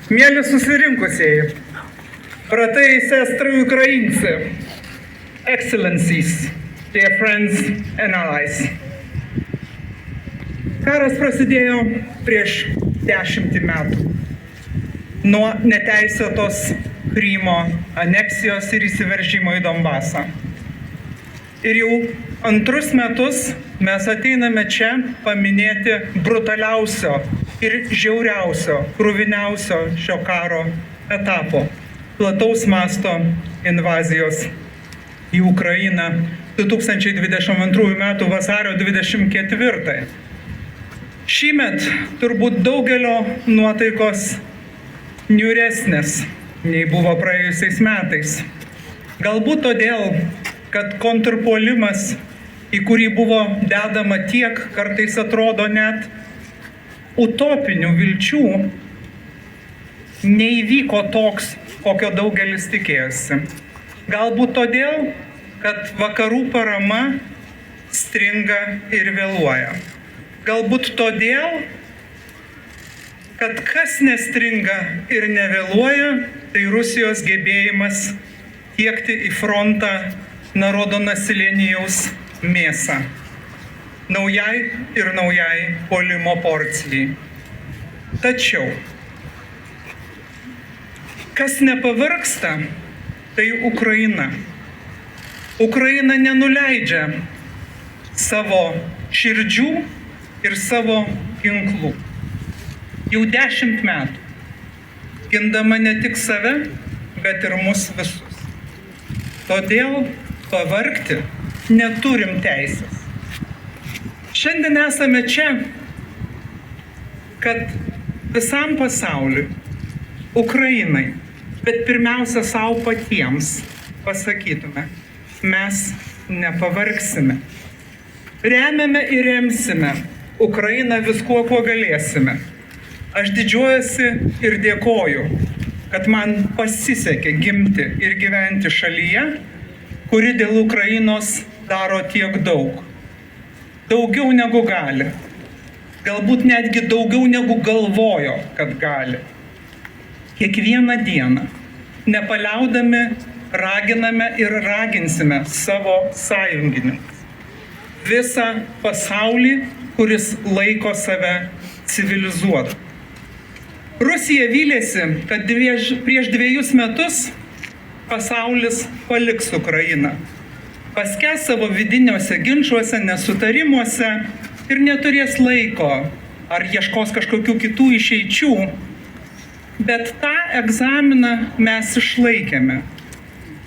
Mėly susirinkusieji, bratai, sestrai ukrainci, excellencies, dear friends and allies. Karas prasidėjo prieš 10 metų nuo neteisėtos Krymo aneksijos ir įsiveržimo į Donbasą. Ir jau antrus metus mes ateiname čia paminėti brutaliausio ir žiauriausio, kruviniausio šio karo etapo – plataus masto invazijos į Ukrainą 2022 m. vasario 24. Šįmet turbūt daugelio nuotaikos niūresnės nei buvo praėjusiais metais. Galbūt todėl, kad kontrpuolimas, į kurį buvo dedama tiek, kartais atrodo net utopinių vilčių, neįvyko toks, kokio daugelis tikėjosi. Galbūt todėl, kad vakarų parama stringa ir vėluoja. Galbūt todėl, kad kas nestringa ir nevėluoja, tai Rusijos gebėjimas tiekti į frontą narodo nasilėnijaus mėsą. Naujai ir naujai puolimo porcijai. Tačiau, kas nepavargsta, tai Ukraina. Ukraina nenuleidžia savo širdžių ir savo ginklų. Jau 10 metų, gindama ne tik save, bet ir mus visus. Todėl pavargti neturim teisės. Šiandien esame čia, kad visam pasauliui, Ukrainai, bet pirmiausia savo patiems pasakytume, mes nepavargsime. Remiame ir remsime Ukrainą viskuo, kuo galėsime. Aš didžiuojuosi ir dėkoju, kad man pasisekė gimti ir gyventi šalyje, kuri dėl Ukrainos daro tiek daug. Daugiau negu gali. Galbūt netgi daugiau negu galvojo, kad gali. Kiekvieną dieną, nepaliaudami, raginame ir raginsime savo sąjungininkus. Visą pasaulį, kuris laiko save civilizuotu. Rusija vylėsi, kad prieš 2 metus pasaulis paliks Ukrainą. Paskęs savo vidiniuose ginčuose, nesutarimuose ir neturės laiko ar ieškos kažkokių kitų išeičių. Bet tą egzaminą mes išlaikėme.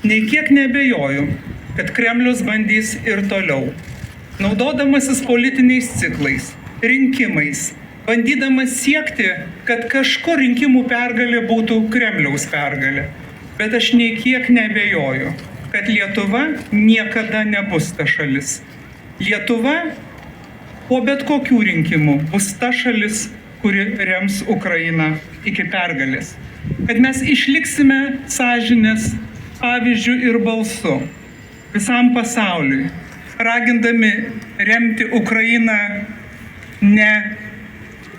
Nei kiek neabejoju, kad Kremlius bandys ir toliau, naudodamasis politiniais ciklais, rinkimais, bandydamas siekti, kad kažkur rinkimų pergalė būtų Kremliaus pergalė. Bet aš nei kiek neabejoju, kad Lietuva niekada nebus ta šalis. Lietuva po bet kokių rinkimų bus ta šalis, kuri rems Ukrainą iki pergalės. Kad mes išliksime sąžinės pavyzdžių ir balsu visam pasauliui, ragindami remti Ukrainą ne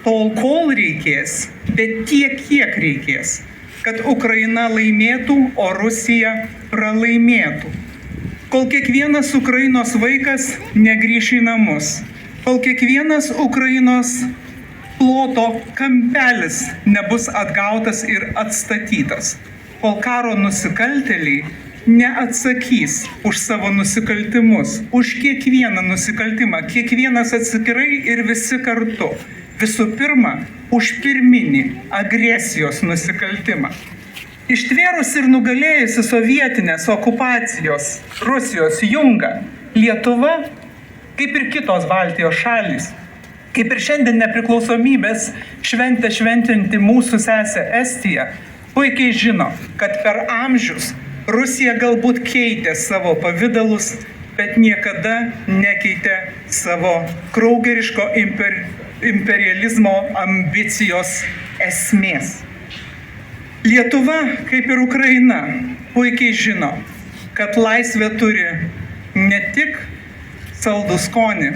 tol, kol reikės, bet tiek, kiek reikės, kad Ukraina laimėtų, o Rusija pralaimėtų. Kol kiekvienas Ukrainos vaikas negrįš į namus, kol kiekvienas Ukrainos ploto kampelis nebus atgautas ir atstatytas, kol karo nusikaltėliai neatsakys už savo nusikaltimus, už kiekvieną nusikaltimą, kiekvienas atskirai ir visi kartu. Visų pirma, už pirminį agresijos nusikaltimą. Ištvėrus ir nugalėjusi sovietinės okupacijos Rusijos jungą, Lietuva, kaip ir kitos Baltijos šalys, kaip ir šiandien nepriklausomybės šventę šventinti mūsų sesė Estija, puikiai žino, kad per amžius Rusija galbūt keitė savo pavidalus, bet niekada nekeitė savo kraugeriško imperializmo ambicijos esmės. Lietuva, kaip ir Ukraina, puikiai žino, kad laisvė turi ne tik saldų skonį,